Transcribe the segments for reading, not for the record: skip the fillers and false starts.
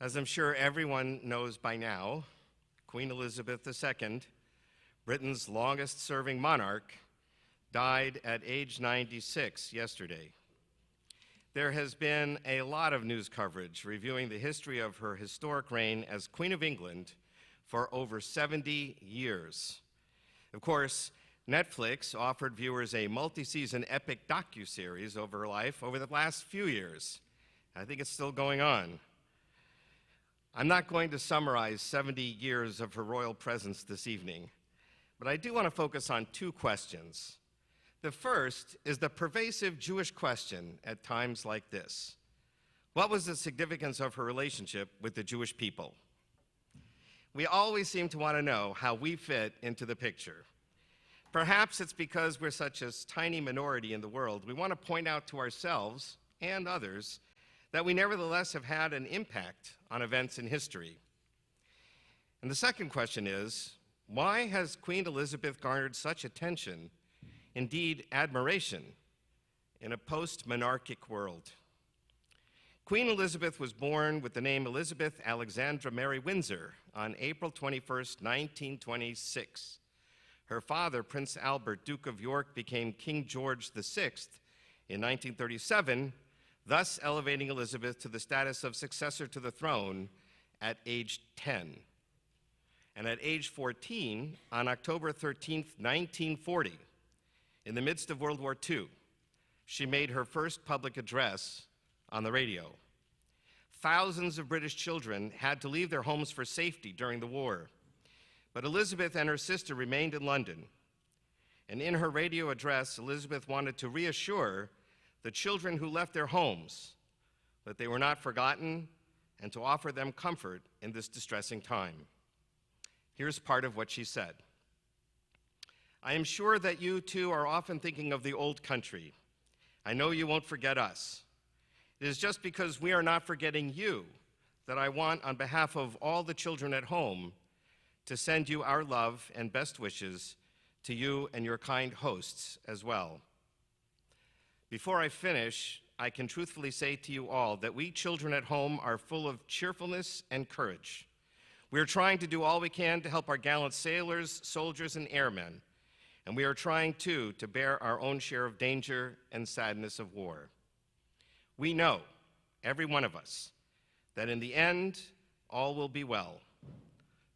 As I'm sure everyone knows by now, Queen Elizabeth II, Britain's longest-serving monarch, died at age 96 yesterday. There has been a lot of news coverage reviewing the history of her historic reign as Queen of England for over 70 years. Of course, Netflix offered viewers a multi-season epic docuseries over her life over the last few years. I think it's still going on. I'm not going to summarize 70 years of her royal presence this evening, but I do want to focus on two questions. The first is the pervasive Jewish question at times like this. What was the significance of her relationship with the Jewish people? We always seem to want to know how we fit into the picture. Perhaps it's because we're such a tiny minority in the world, we want to point out to ourselves and others that we nevertheless have had an impact on events in history. And the second question is, why has Queen Elizabeth garnered such attention, indeed admiration, in a post-monarchic world? Queen Elizabeth was born with the name Elizabeth Alexandra Mary Windsor on April 21st, 1926. Her father, Prince Albert, Duke of York, became King George VI in 1937, thus elevating Elizabeth to the status of successor to the throne at age 10. And at age 14, on October 13th, 1940, in the midst of World War II, she made her first public address on the radio. Thousands of British children had to leave their homes for safety during the war, but Elizabeth and her sister remained in London. And in her radio address, Elizabeth wanted to reassure the children who left their homes that they were not forgotten and to offer them comfort in this distressing time. Here's part of what she said. I am sure that you too are often thinking of the old country. I know you won't forget us. It is just because we are not forgetting you that I want, on behalf of all the children at home, to send you our love and best wishes to you and your kind hosts as well. Before I finish, I can truthfully say to you all that we children at home are full of cheerfulness and courage. We are trying to do all we can to help our gallant sailors, soldiers, and airmen, and we are trying, too, to bear our own share of danger and sadness of war. We know, every one of us, that in the end, all will be well,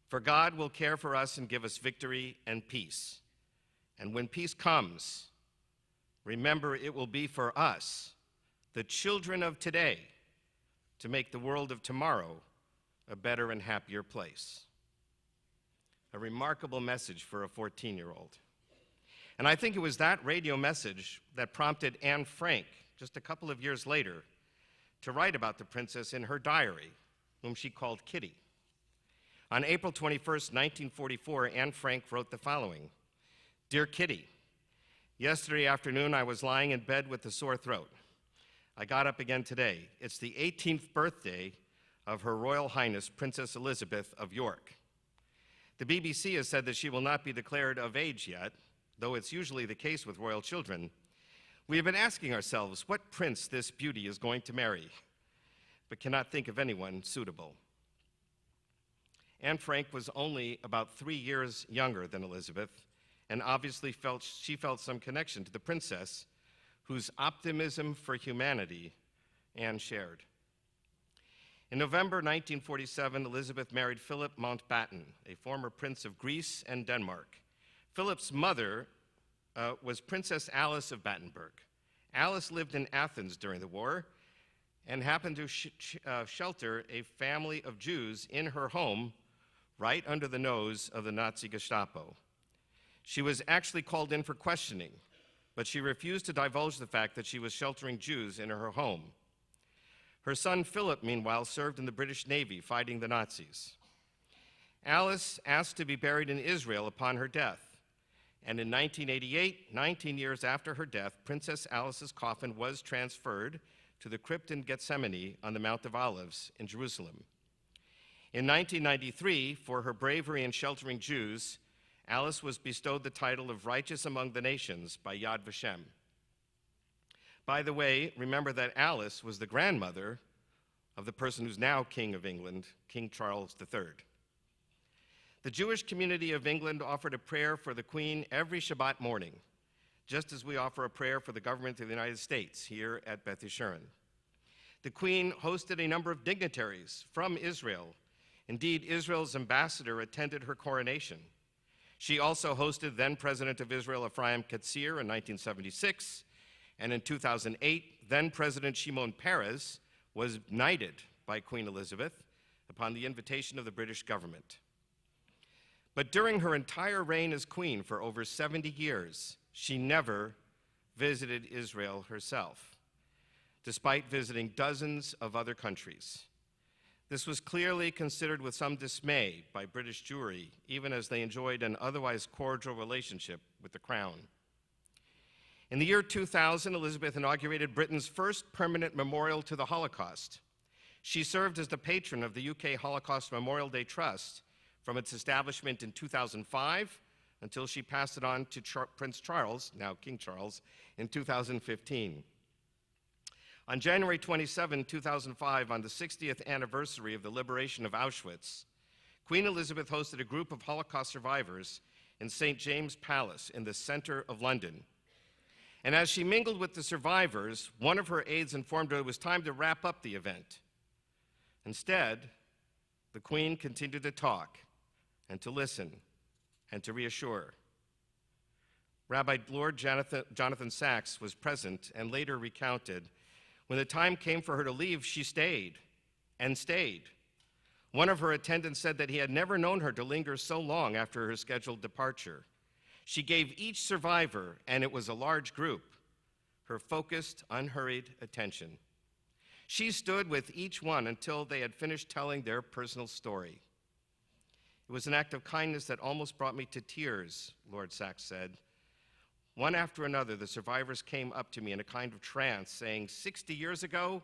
for God will care for us and give us victory and peace. And when peace comes, remember, it will be for us, the children of today, to make the world of tomorrow a better and happier place. A remarkable message for a 14-year-old. And I think it was that radio message that prompted Anne Frank, just a couple of years later, to write about the princess in her diary, whom she called Kitty. On April 21st, 1944, Anne Frank wrote the following: Dear Kitty, yesterday afternoon, I was lying in bed with a sore throat. I got up again today. It's the 18th birthday of Her Royal Highness Princess Elizabeth of York. The BBC has said that she will not be declared of age yet, though it's usually the case with royal children. We have been asking ourselves what prince this beauty is going to marry, but cannot think of anyone suitable. Anne Frank was only about 3 years younger than Elizabeth, and obviously she felt some connection to the princess, whose optimism for humanity Anne shared. In November 1947, Elizabeth married Philip Mountbatten, a former prince of Greece and Denmark. Philip's mother was Princess Alice of Battenberg. Alice lived in Athens during the war and happened to shelter a family of Jews in her home right under the nose of the Nazi Gestapo. She was actually called in for questioning, but she refused to divulge the fact that she was sheltering Jews in her home. Her son Philip, meanwhile, served in the British Navy fighting the Nazis. Alice asked to be buried in Israel upon her death, and in 1988, 19 years after her death, Princess Alice's coffin was transferred to the crypt in Gethsemane on the Mount of Olives in Jerusalem. In 1993, for her bravery in sheltering Jews, Alice was bestowed the title of Righteous Among the Nations by Yad Vashem. By the way, remember that Alice was the grandmother of the person who's now King of England, King Charles III. The Jewish community of England offered a prayer for the Queen every Shabbat morning, just as we offer a prayer for the government of the United States here at Beth Yeshurun. The Queen hosted a number of dignitaries from Israel. Indeed, Israel's ambassador attended her coronation. She also hosted then-President of Israel Ephraim Katzir in 1976, and in 2008, then-President Shimon Peres was knighted by Queen Elizabeth upon the invitation of the British government. But during her entire reign as queen for over 70 years, she never visited Israel herself, despite visiting dozens of other countries. This was clearly considered with some dismay by British Jewry, even as they enjoyed an otherwise cordial relationship with the Crown. In the year 2000, Elizabeth inaugurated Britain's first permanent memorial to the Holocaust. She served as the patron of the UK Holocaust Memorial Day Trust from its establishment in 2005 until she passed it on to Prince Charles, now King Charles, in 2015. On January 27, 2005, on the 60th anniversary of the liberation of Auschwitz, Queen Elizabeth hosted a group of Holocaust survivors in St. James Palace in the center of London. And as she mingled with the survivors, one of her aides informed her it was time to wrap up the event. Instead, the Queen continued to talk and to listen and to reassure. Rabbi Lord Jonathan Sachs was present and later recounted, when the time came for her to leave, she stayed and stayed. One of her attendants said that he had never known her to linger so long after her scheduled departure. She gave each survivor, and it was a large group, her focused, unhurried attention. She stood with each one until they had finished telling their personal story. It was an act of kindness that almost brought me to tears, Lord Sachs said. One after another, the survivors came up to me in a kind of trance, saying, 60 years ago,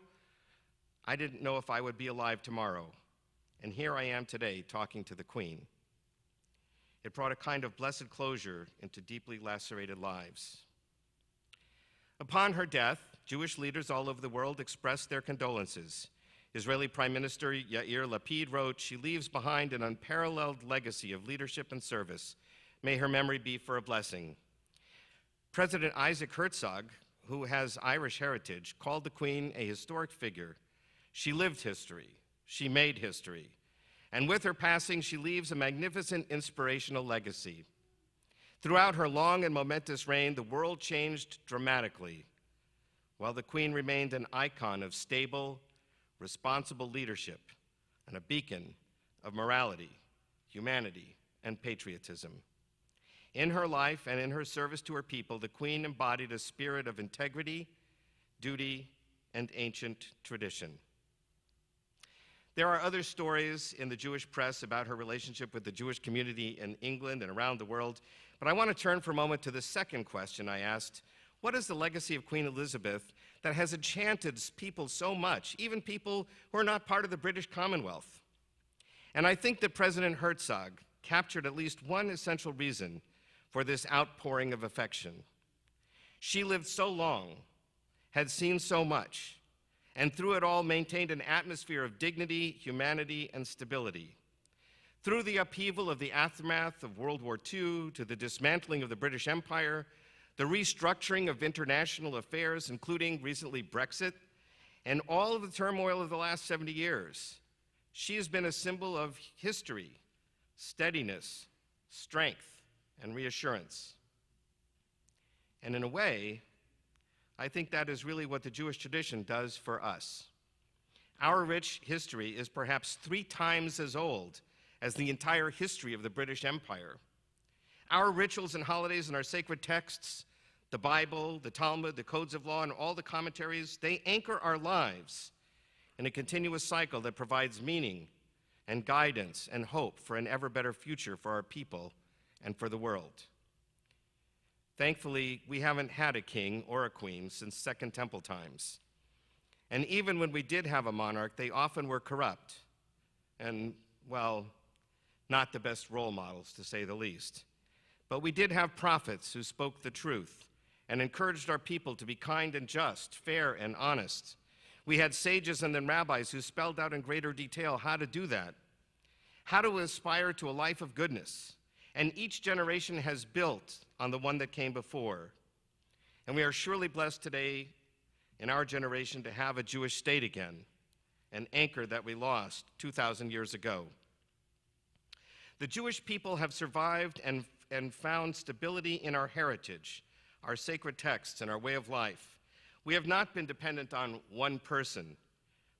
I didn't know if I would be alive tomorrow, and here I am today talking to the Queen. It brought a kind of blessed closure into deeply lacerated lives. Upon her death, Jewish leaders all over the world expressed their condolences. Israeli Prime Minister Yair Lapid wrote, "She leaves behind an unparalleled legacy of leadership and service. May her memory be for a blessing." President Isaac Herzog, who has Irish heritage, called the Queen a historic figure. She lived history. She made history. And with her passing, she leaves a magnificent inspirational legacy. Throughout her long and momentous reign, the world changed dramatically, while the Queen remained an icon of stable, responsible leadership and a beacon of morality, humanity, and patriotism. In her life and in her service to her people, the Queen embodied a spirit of integrity, duty, and ancient tradition. There are other stories in the Jewish press about her relationship with the Jewish community in England and around the world, but I want to turn for a moment to the second question I asked. What is the legacy of Queen Elizabeth that has enchanted people so much, even people who are not part of the British Commonwealth? And I think that President Herzog captured at least one essential reason for this outpouring of affection. She lived so long, had seen so much, and through it all maintained an atmosphere of dignity, humanity, and stability. Through the upheaval of the aftermath of World War II, to the dismantling of the British Empire, the restructuring of international affairs, including recently Brexit, and all of the turmoil of the last 70 years, she has been a symbol of history, steadiness, strength, and reassurance. And in a way, I think that is really what the Jewish tradition does for us. Our rich history is perhaps 3 times as old as the entire history of the British Empire. Our rituals and holidays and our sacred texts, the Bible, the Talmud, the codes of law, and all the commentaries, they anchor our lives in a continuous cycle that provides meaning and guidance and hope for an ever better future for our people and for the world. Thankfully, we haven't had a king or a queen since Second Temple times. And even when we did have a monarch, they often were corrupt and, well, not the best role models, to say the least. But we did have prophets who spoke the truth and encouraged our people to be kind and just, fair and honest. We had sages and then rabbis who spelled out in greater detail how to do that, how to aspire to a life of goodness. And each generation has built on the one that came before. And we are surely blessed today in our generation to have a Jewish state again, an anchor that we lost 2,000 years ago. The Jewish people have survived and found stability in our heritage, our sacred texts, and our way of life. We have not been dependent on one person,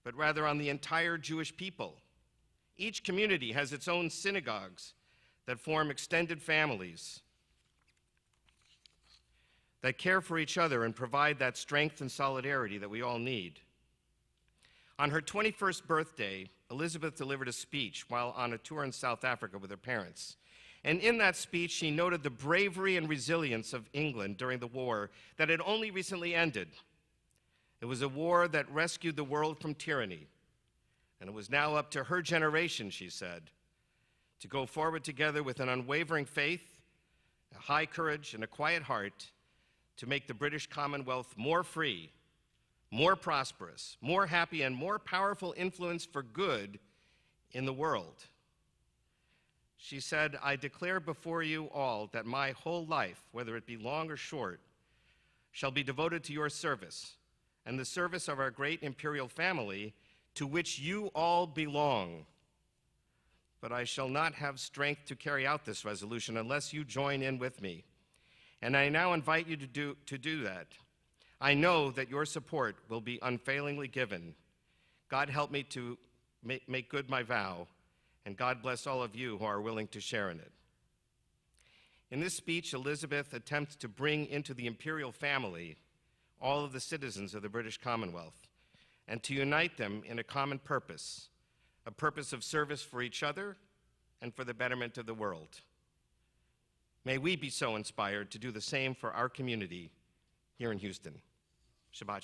but rather on the entire Jewish people. Each community has its own synagogues that form extended families that care for each other and provide that strength and solidarity that we all need. On her 21st birthday, Elizabeth delivered a speech while on a tour in South Africa with her parents. And in that speech, she noted the bravery and resilience of England during the war that had only recently ended. It was a war that rescued the world from tyranny. And it was now up to her generation, she said, to go forward together with an unwavering faith, a high courage, and a quiet heart to make the British Commonwealth more free, more prosperous, more happy, and more powerful influence for good in the world. She said, "I declare before you all that my whole life, whether it be long or short, shall be devoted to your service and the service of our great imperial family to which you all belong. But I shall not have strength to carry out this resolution unless you join in with me. And I now invite you to do that. I know that your support will be unfailingly given. God help me to make good my vow, and God bless all of you who are willing to share in it." In this speech, Elizabeth attempts to bring into the imperial family all of the citizens of the British Commonwealth and to unite them in a common purpose, a purpose of service for each other and for the betterment of the world. May we be so inspired to do the same for our community here in Houston. Shabbat Shalom.